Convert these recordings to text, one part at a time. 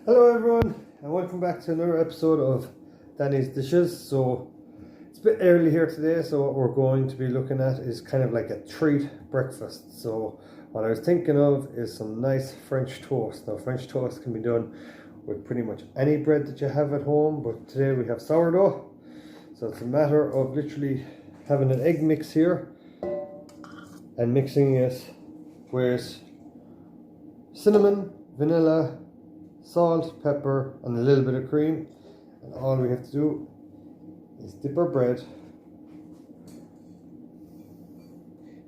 Hello everyone and welcome back to another episode of Danny's Dishes. So it's a bit early here today, so what we're going to be looking at is kind of like a treat breakfast. So what I was thinking of is some nice French toast. Now French toast can be done with pretty much any bread that you have at home, but today we have sourdough. So it's a matter of literally having an egg mix here and mixing it with cinnamon, vanilla, salt, pepper and a little bit of cream, and all we have to do is dip our bread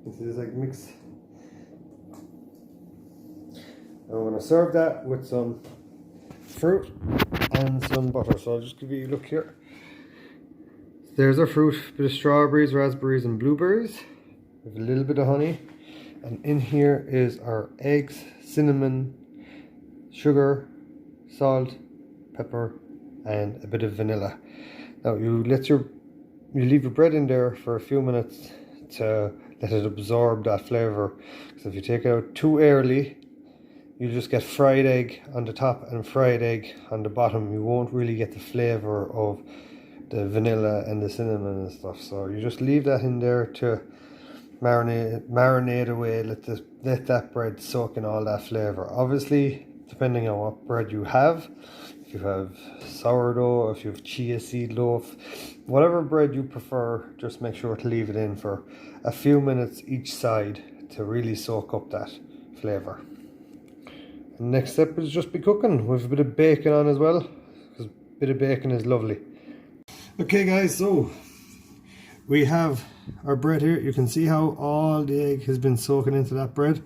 into this egg mix, and we're going to serve that with some fruit and some butter. So I'll just give you a look here. There's our fruit, a bit of strawberries, raspberries and blueberries with a little bit of honey, and in here is our eggs, cinnamon, sugar, salt, pepper and a bit of vanilla. Now you leave your bread in there for a few minutes to let it absorb that flavour, because if you take it out too early you just get fried egg on the top and fried egg on the bottom. You won't really get the flavour of the vanilla and the cinnamon and stuff. So you just leave that in there to marinate away, let that bread soak in all that flavour. Obviously depending on what bread you have, if you have sourdough or if you have chia seed loaf, whatever bread you prefer, just make sure to leave it in for a few minutes each side to really soak up that flavour. The next step is just be cooking with a bit of bacon on as well, because a bit of bacon is lovely. Okay guys, so we have our bread here. You can see how all the egg has been soaking into that bread.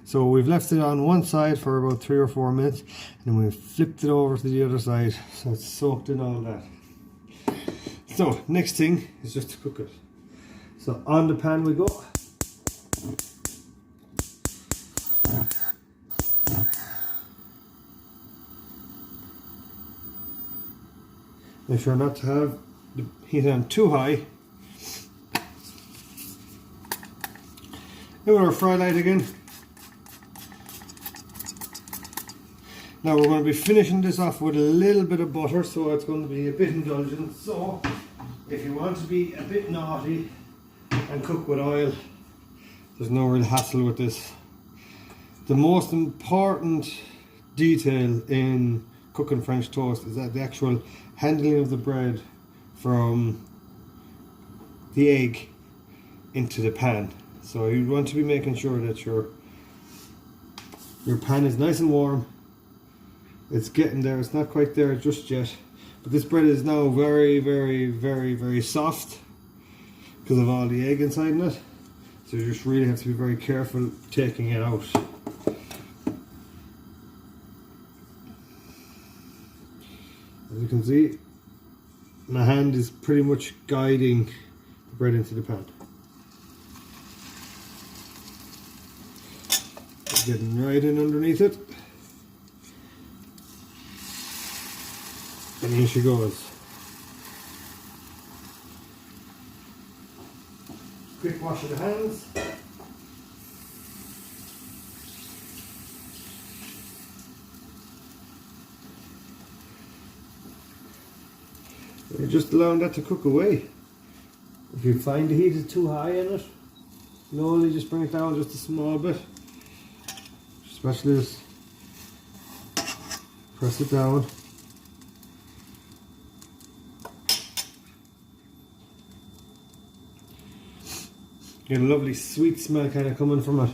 So we've left it on one side for about 3 or 4 minutes, and then we've flipped it over to the other side so it's soaked in all that. So next thing is just to cook it. So on the pan we go. Make sure not to have the heat on too high. Then we'll fry light again. Now we're going to be finishing this off with a little bit of butter, so it's going to be a bit indulgent. So if you want to be a bit naughty and cook with oil, there's no real hassle with this. The most important detail in cooking French toast is that the actual handling of the bread from the egg into the pan. So you want to be making sure that your pan is nice and warm. It's getting there, it's not quite there just yet, but this bread is now very, very, very, very soft because of all the egg inside in it. So you just really have to be very careful taking it out. As you can see, my hand is pretty much guiding the bread into the pan. Getting right in underneath it. And here she goes. Quick wash of the hands. You're just allowing that to cook away. If you find the heat is too high in it, slowly just bring it down just a small bit. Especially this. Press it down. Get a lovely sweet smell kind of coming from it.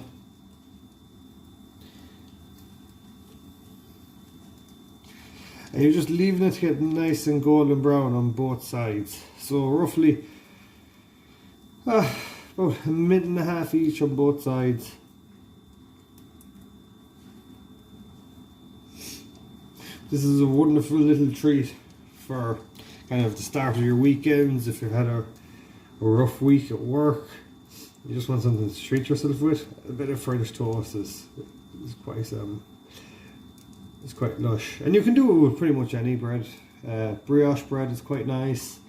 And you're just leaving it to get nice and golden brown on both sides. So roughly about a minute and a half each on both sides. This is a wonderful little treat for kind of the start of your weekends. If you've had a rough week at work, you just want something to treat yourself with. A bit of French toast is quite lush, and you can do it with pretty much any bread. Brioche bread is quite nice.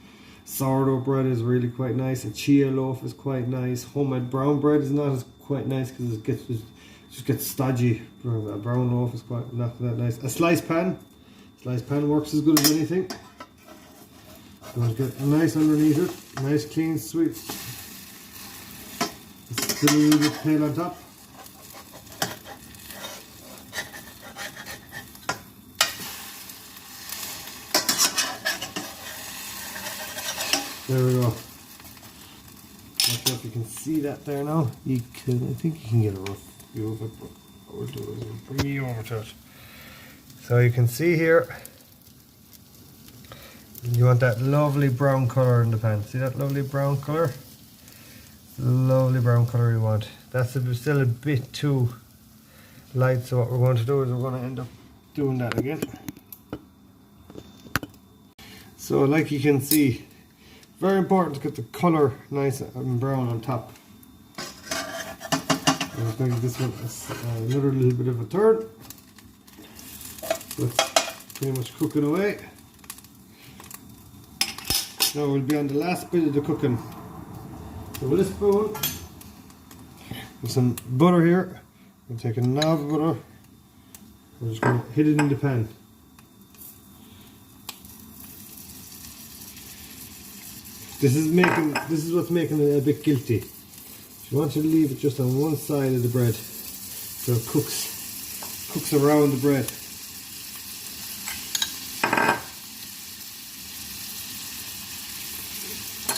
Sourdough bread is really quite nice. A chia loaf is quite nice. Homemade brown bread is not as quite nice because it just gets stodgy. A brown loaf is quite not that nice. A sliced pan Slice pan works as good as anything. You want to get nice underneath it, nice clean sweet. It's still a little bit pale on top. There we go. Not sure if you can see that there now. You can, I think you can get a rough view of it, but what we'll do is we'll bring you over to it. So you can see here, you want that lovely brown colour in the pan. See that lovely brown colour? Lovely brown colour you want. That's still a bit too light, so what we're going to do is we're going to end up doing that again. So like you can see, very important to get the colour nice and brown on top. I'm just going to give this one another little bit of a turn. So it's pretty much cooking away. Now we'll be on the last bit of the cooking. So with a spoon, with some butter here, we'll take a knob of butter. We're just going to hit it in the pan. This is what's making it a bit guilty. You want to leave it just on one side of the bread, so it cooks around the bread.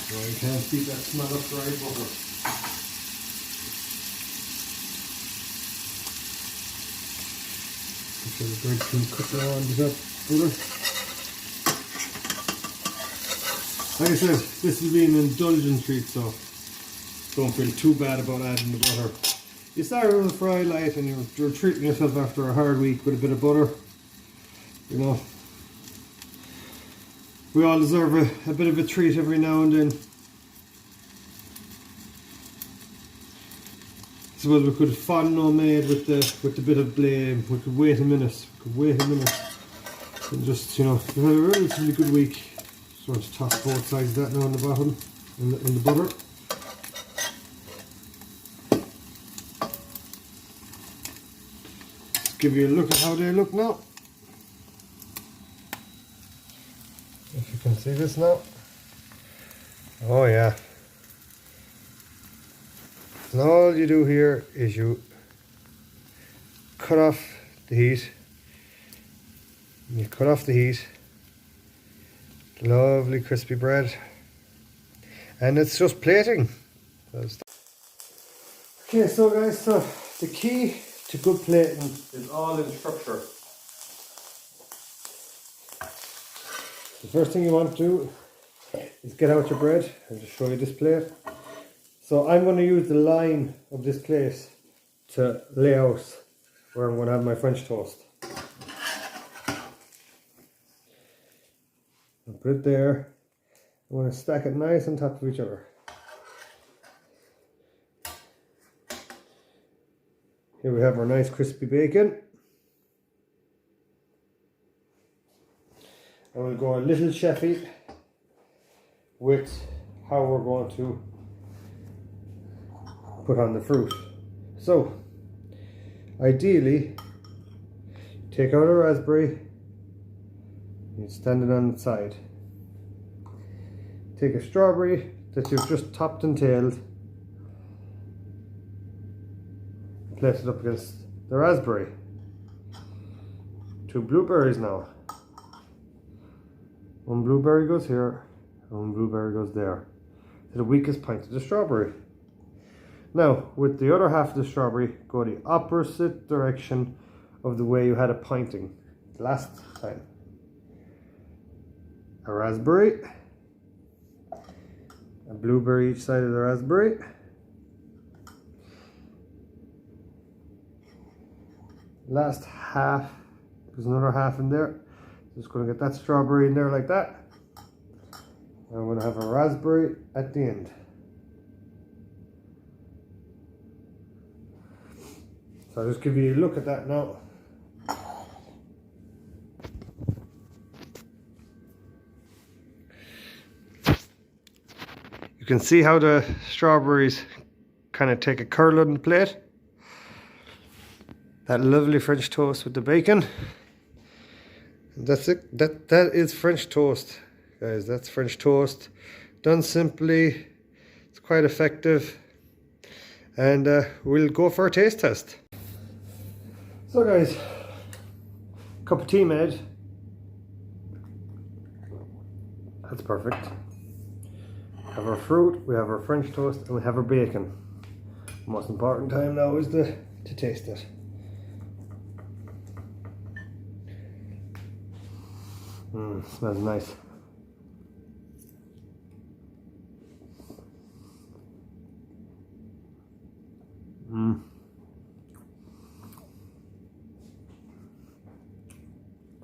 So you can't keep that smell of dry butter. So the bread can cook around that butter. Like I said, this will be an indulgent treat, so don't feel too bad about adding the butter. You start on the fry light and you're treating yourself after a hard week with a bit of butter. You know, we all deserve a bit of a treat every now and then. I suppose we could fond no maid with the bit of blame. We could wait a minute. And just, you know, have a relatively good week. So I'll just toss both sides of that now on the bottom, in the butter. Just give you a look at how they look now. If you can see this now. Oh yeah. And all you do here is you cut off the heat. You cut off the heat. Lovely crispy bread, and it's just plating. Okay, so guys, so the key to good plating is all in structure. The first thing you want to do is get out your bread and just show you this plate. So I'm going to use the line of this plate to lay out where I'm going to have my French toast. I'll put it there. I want to stack it nice on top of each other. Here we have our nice crispy bacon. And we'll go a little chefy with how we're going to put on the fruit. So, ideally, take out a raspberry. You stand it on its side. Take a strawberry that you've just topped and tailed. Place it up against the raspberry. 2 blueberries now. 1 blueberry goes here, and 1 blueberry goes there. To the weakest point of the strawberry. Now, with the other half of the strawberry, go the opposite direction of the way you had it pointing last time. A raspberry, a blueberry each side of the raspberry, last half, there's another half in there, just going to get that strawberry in there like that, and I'm going to have a raspberry at the end. So I'll just give you a look at that now. You can see how the strawberries kind of take a curl on the plate. That lovely French toast with the bacon. That's it. That is French toast, guys. That's French toast. Done simply. It's quite effective. And we'll go for a taste test. So guys, cup of tea made. That's perfect. We have our fruit, we have our French toast, and we have our bacon. The most important time now is to taste it. Smells nice.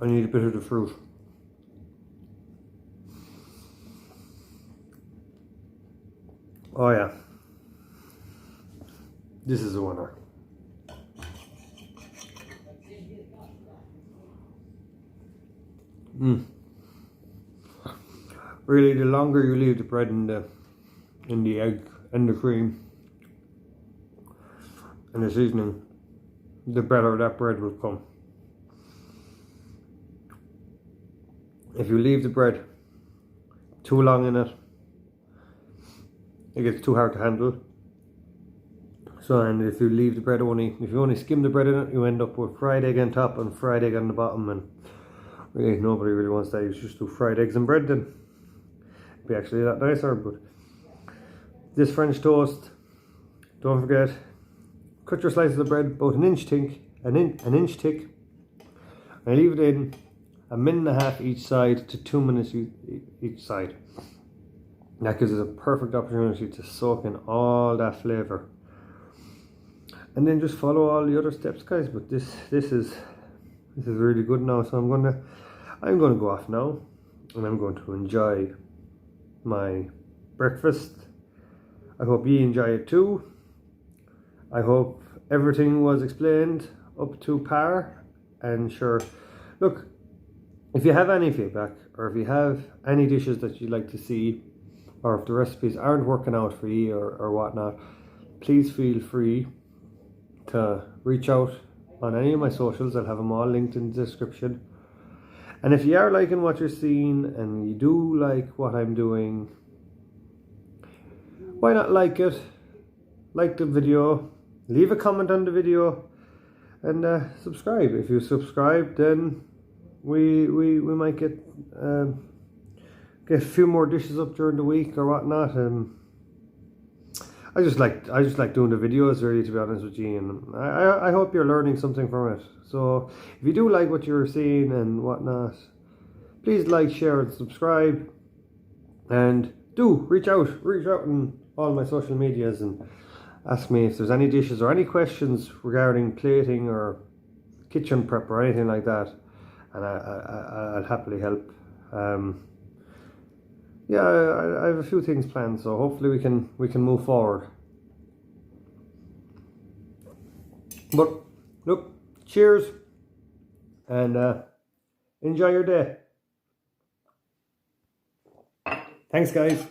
I need a bit of the fruit. Oh yeah. This is a winner. Really, the longer you leave the bread in the egg and the cream and the seasoning, the better that bread will come. If you leave the bread too long in it, it gets too hard to handle. So, and if you leave the bread if you only skim the bread in it, you end up with fried egg on top and fried egg on the bottom, and really nobody really wants that. You should just do fried eggs and bread then. It'd be actually a lot nicer. But this French toast, don't forget, cut your slices of bread about an inch thick, an inch thick, and leave it in a minute and a half each side to 2 minutes each side. That gives us a perfect opportunity to soak in all that flavour. And then just follow all the other steps, guys. But this is really good now. So I'm gonna go off now, and I'm going to enjoy my breakfast. I hope you enjoy it too. I hope everything was explained up to par. And sure, look, if you have any feedback, or if you have any dishes that you'd like to see, or if the recipes aren't working out for you or whatnot, please feel free to reach out on any of my socials. I'll have them all linked in the description. And if you are liking what you're seeing and you do like what I'm doing, why not like it? Like the video, leave a comment on the video, and subscribe. If you subscribe, then we might get a few more dishes up during the week or whatnot. I just like doing the videos, really, to be honest with you, and I hope you're learning something from it. So if you do like what you're seeing and whatnot, please like, share, and subscribe. And do reach out in all my social medias and ask me if there's any dishes or any questions regarding plating or kitchen prep or anything like that, and I'll happily help. Yeah, I have a few things planned, so hopefully we can move forward. But look, cheers, and enjoy your day. Thanks, guys.